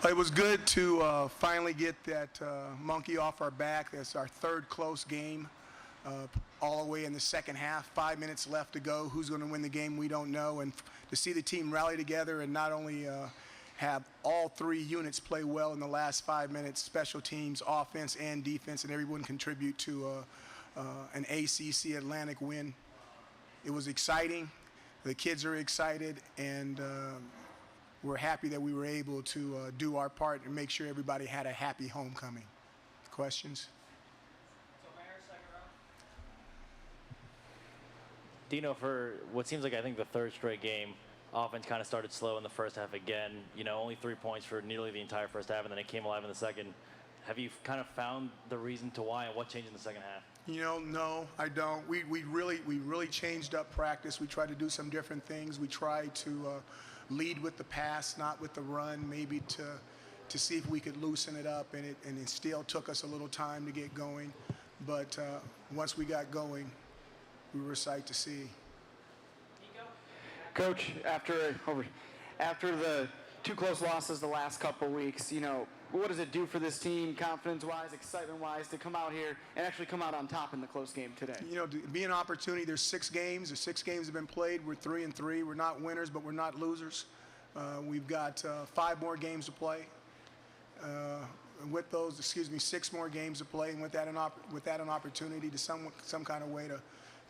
It was good to finally get that monkey off our back. That's our third close game, all the way in the second half. 5 minutes left to go. Who's going to win the game, we don't know. And to see the team rally together and not only have all three units play well in the last 5 minutes, special teams, offense, and defense, and everyone contribute to an ACC Atlantic win. It was exciting. The kids are excited, and we're happy that we were able to do our part and make sure everybody had a happy homecoming. Questions? Dino, for what seems like I think the third straight game, offense kind of started slow in the first half again. You know, only 3 points for nearly the entire first half, and then it came alive in the second. Have you kind of found the reason to why, and what changed in the second half? You know, no, I don't. We really changed up practice. We tried to do some different things. We tried to lead with the pass, not with the run, maybe to see if we could loosen it up, and it still took us a little time to get going. But once we got going, we were a sight to see. Coach, after the two close losses the last couple weeks, you know, what does it do for this team, confidence-wise, excitement-wise, to come out here and actually come out on top in the close game today? You know, to be an opportunity, there's 6 games. The 6 games have been played. We're 3-3. We're not winners, but we're not losers. We've got 5 more games to play. And with those, 6 more games to play, and with that an opportunity to some kind of way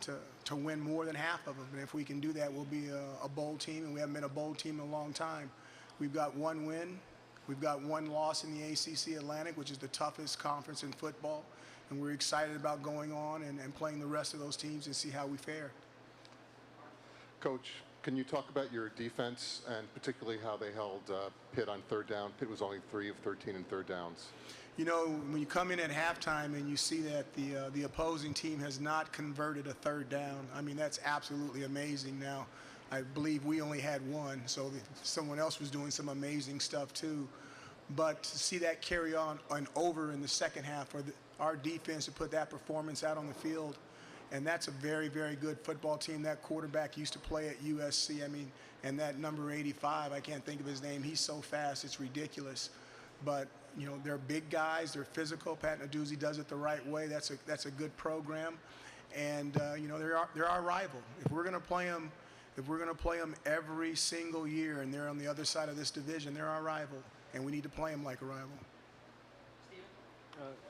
to win more than half of them. And if we can do that, we'll be a bowl team, and we haven't been a bowl team in a long time. We've got 1 win. We've got 1 loss in the ACC Atlantic, which is the toughest conference in football. And we're excited about going on and playing the rest of those teams and see how we fare. Coach, can you talk about your defense and particularly how they held Pitt on third down? Pitt was only 3 of 13 in third downs. You know, when you come in at halftime and you see that the opposing team has not converted a third down, I mean, that's absolutely amazing. Now, I believe we only had 1, so someone else was doing some amazing stuff too. But to see that carry on and over in the second half, for our defense to put that performance out on the field, and that's a very, very good football team. That quarterback used to play at USC, I mean, and that number 85, I can't think of his name, he's so fast, it's ridiculous. But, you know, they're big guys, they're physical. Pat Narduzzi does it the right way. That's a good program. And, you know, they're our rival. If we're going to play them every single year and they're on the other side of this division, they're our rival, and we need to play them like a rival.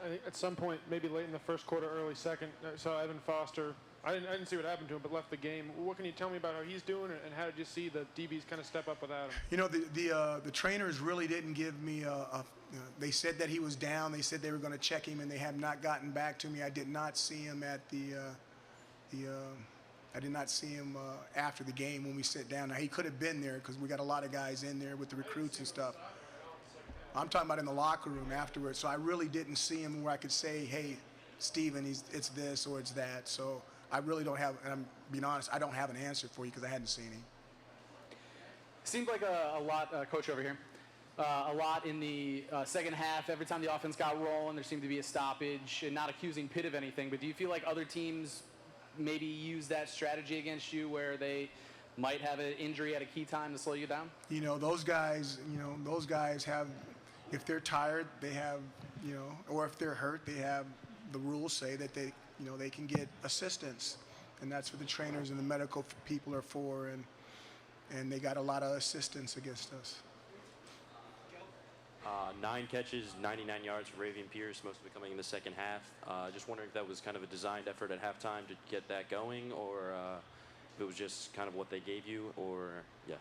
I think at some point, maybe late in the first quarter, early second, I saw Evan Foster. I didn't see what happened to him, but left the game. What can you tell me about how he's doing, and how did you see the DBs kind of step up without him? You know, the trainers really didn't give me they said that he was down. They said they were going to check him, and they have not gotten back to me. I did not see him at I did not see him after the game when we sat down. Now, he could have been there because we got a lot of guys in there with the recruits and stuff. I'm talking about in the locker room afterwards. So I really didn't see him where I could say, hey, Steven, it's this or it's that. So I really don't have, and I'm being honest, I don't have an answer for you because I hadn't seen him. Seemed like a lot, Coach over here, a lot in the second half. Every time the offense got rolling, there seemed to be a stoppage, and not accusing Pitt of anything, but do you feel like other teams maybe use that strategy against you where they might have an injury at a key time to slow you down? You know, those guys have, if they're tired, they have, you know, or if they're hurt, they have, the rules say that they can get assistance, and that's what the trainers and the medical people are for, and they got a lot of assistance against us. 9 catches, 99 yards for Ravian Pierce, most of it coming in the second half. Just wondering if that was kind of a designed effort at halftime to get that going, or if it was just kind of what they gave you, or, yeah.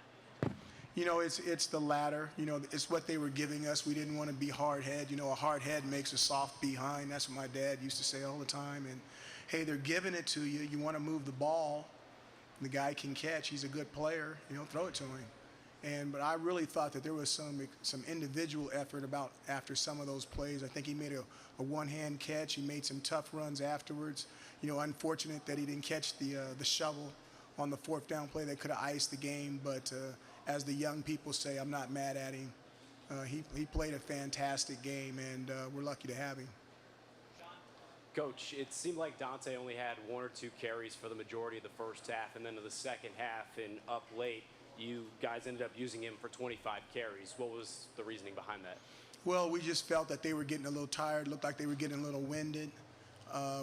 You know, it's the latter. You know, it's what they were giving us. We didn't want to be hard head. You know, a hard head makes a soft behind. That's what my dad used to say all the time. And, hey, they're giving it to you. You want to move the ball. The guy can catch. He's a good player. You know, throw it to him. But I really thought that there was some individual effort after some of those plays. I think he made a one-hand catch. He made some tough runs afterwards. You know, unfortunate that he didn't catch the shovel on the 4th down play that could have iced the game. But as the young people say, I'm not mad at him. He played a fantastic game, and we're lucky to have him. Coach, it seemed like Dante only had 1 or 2 carries for the majority of the first half, and then in the second half and up late, you guys ended up using him for 25 carries. What was the reasoning behind that? Well, we just felt that they were getting a little tired, looked like they were getting a little winded.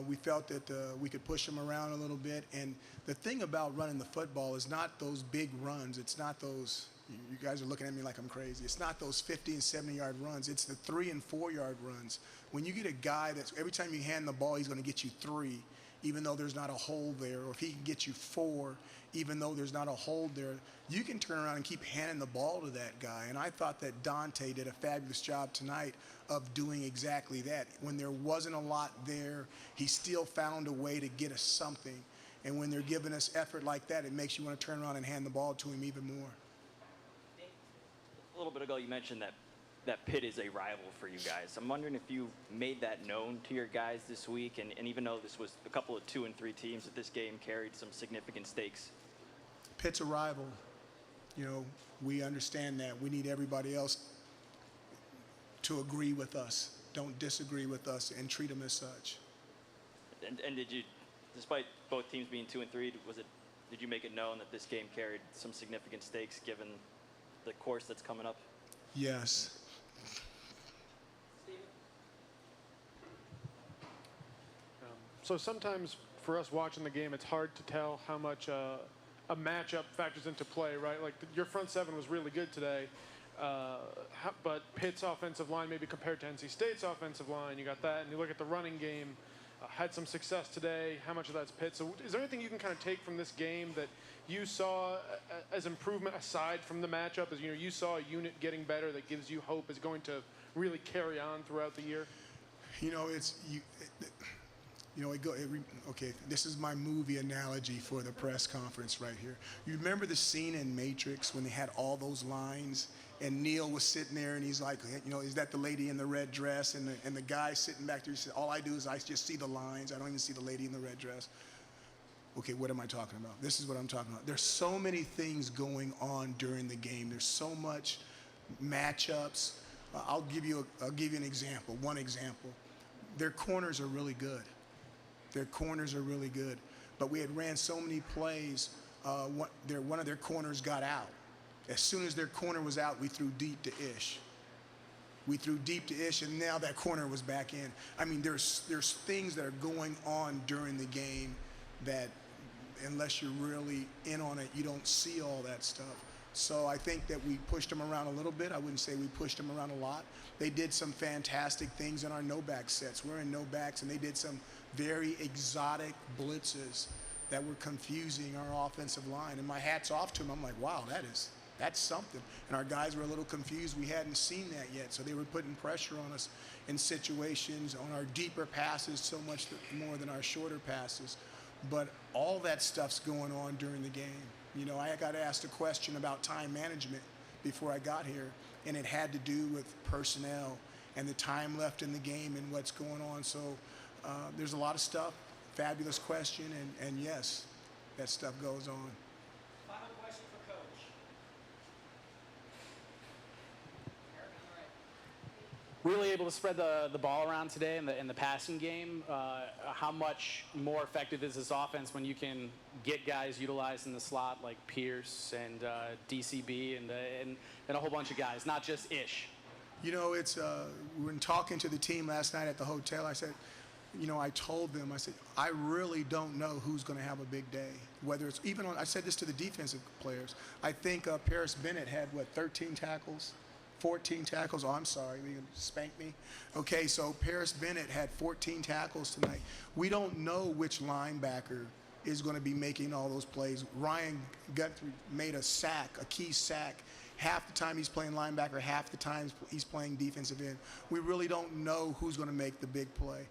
We felt that we could push them around a little bit. And the thing about running the football is not those big runs. It's not those, you guys are looking at me like I'm crazy. It's not those 50 and 70-yard runs. It's the 3 and 4-yard runs. When you get a guy that's, every time you hand the ball, he's going to get you 3, even though there's not a hole there. Or if he can get you 4, even though there's not a hole there, you can turn around and keep handing the ball to that guy. And I thought that Dante did a fabulous job tonight of doing exactly that. When there wasn't a lot there, he still found a way to get us something. And when they're giving us effort like that, it makes you want to turn around and hand the ball to him even more. A little bit ago, you mentioned that Pitt is a rival for you guys. I'm wondering if you made that known to your guys this week, and even though this was a couple of 2 and 3 teams, that this game carried some significant stakes. Pitt's a rival. You know, we understand that. We need everybody else to agree with us, don't disagree with us, and treat them as such. And did you, despite both teams being 2 and 3, did you make it known that this game carried some significant stakes given the course that's coming up? Yes. So sometimes for us watching the game, it's hard to tell how much a matchup factors into play, right? Like your front seven was really good today, but Pitt's offensive line, maybe compared to NC State's offensive line, you got that. And you look at the running game, had some success today. How much of that's Pitt? So is there anything you can kind of take from this game that you saw as improvement aside from the matchup? As you saw a unit getting better that gives you hope is going to really carry on throughout the year? Okay, this is my movie analogy for the press conference right here. You remember the scene in Matrix when they had all those lines and Neil was sitting there and he's like, is that the lady in the red dress? And the guy sitting back there, he said, all I do is I just see the lines. I don't even see the lady in the red dress. Okay, what am I talking about? This is what I'm talking about. There's so many things going on during the game. There's so much matchups. I'll give you an example, one example. Their corners are really good. Their corners are really good. But we had ran so many plays, one of their corners got out. As soon as their corner was out, we threw deep to Ish. We threw deep to Ish, and now that corner was back in. I mean, there's things that are going on during the game that, unless you're really in on it, you don't see all that stuff. So I think that we pushed them around a little bit. I wouldn't say we pushed them around a lot. They did some fantastic things in our no-back sets. We're in no-backs, and they did some very exotic blitzes that were confusing our offensive line. And my hat's off to them. I'm like, wow, that's something. And our guys were a little confused. We hadn't seen that yet. So they were putting pressure on us in situations, on our deeper passes so much more than our shorter passes. But all that stuff's going on during the game. I got asked a question about time management before I got here, and it had to do with personnel and the time left in the game and what's going on. So there's a lot of stuff. Fabulous question, and yes, that stuff goes on. Final question for Coach. Really able to spread the ball around today in the passing game. How much more effective is this offense when you can get guys utilized in the slot like Pierce and DCB and a whole bunch of guys, not just Ish? When talking to the team last night at the hotel, I said, I told them, I said, I really don't know who's going to have a big day. Whether it's even I said this to the defensive players. I think Paris Bennett had, 13 tackles? 14 tackles. Oh, I'm sorry. You spanked me. Okay, so Paris Bennett had 14 tackles tonight. We don't know which linebacker is going to be making all those plays. Ryan Guthrie made a key sack. Half the time he's playing linebacker, half the time he's playing defensive end. We really don't know who's going to make the big play.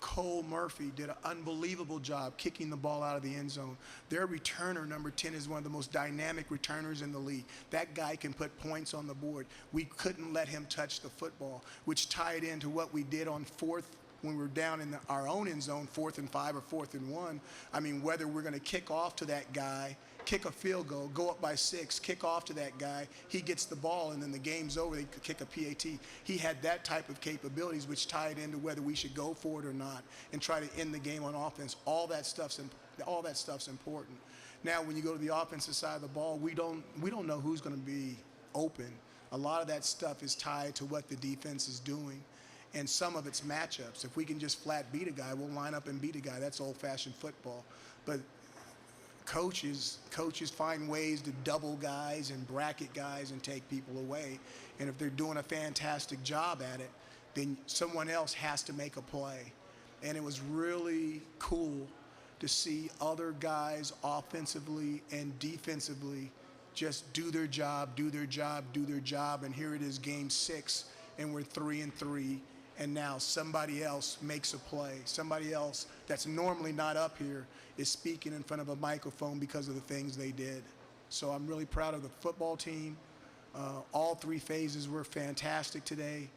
Cole Murphy did an unbelievable job kicking the ball out of the end zone. Their returner, number 10, is one of the most dynamic returners in the league. That guy can put points on the board. We couldn't let him touch the football, which tied into what we did on fourth when we were down in our own end zone, 4th and 5 or 4th and 1. I mean, whether we're going to kick off to that guy, kick a field goal, go up by 6, kick off to that guy, he gets the ball, and then the game's over, they could kick a PAT. He had that type of capabilities, which tied into whether we should go for it or not and try to end the game on offense. All that stuff's important. Now, when you go to the offensive side of the ball, we don't know who's going to be open. A lot of that stuff is tied to what the defense is doing, and some of it's matchups. If we can just flat beat a guy, we'll line up and beat a guy. That's old-fashioned football. But coaches find ways to double guys and bracket guys and take people away. And if they're doing a fantastic job at it, then someone else has to make a play. And it was really cool to see other guys offensively and defensively just do their job, do their job, do their job. And here it is, game 6, and we're 3-3. And now somebody else makes a play. Somebody else that's normally not up here is speaking in front of a microphone because of the things they did. So I'm really proud of the football team. All 3 phases were fantastic today.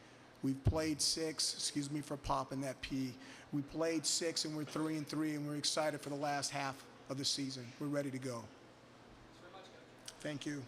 We've played 6, excuse me for popping that P. We played 6 and we're 3-3, and we're excited for the last half of the season. We're ready to go. Thank you.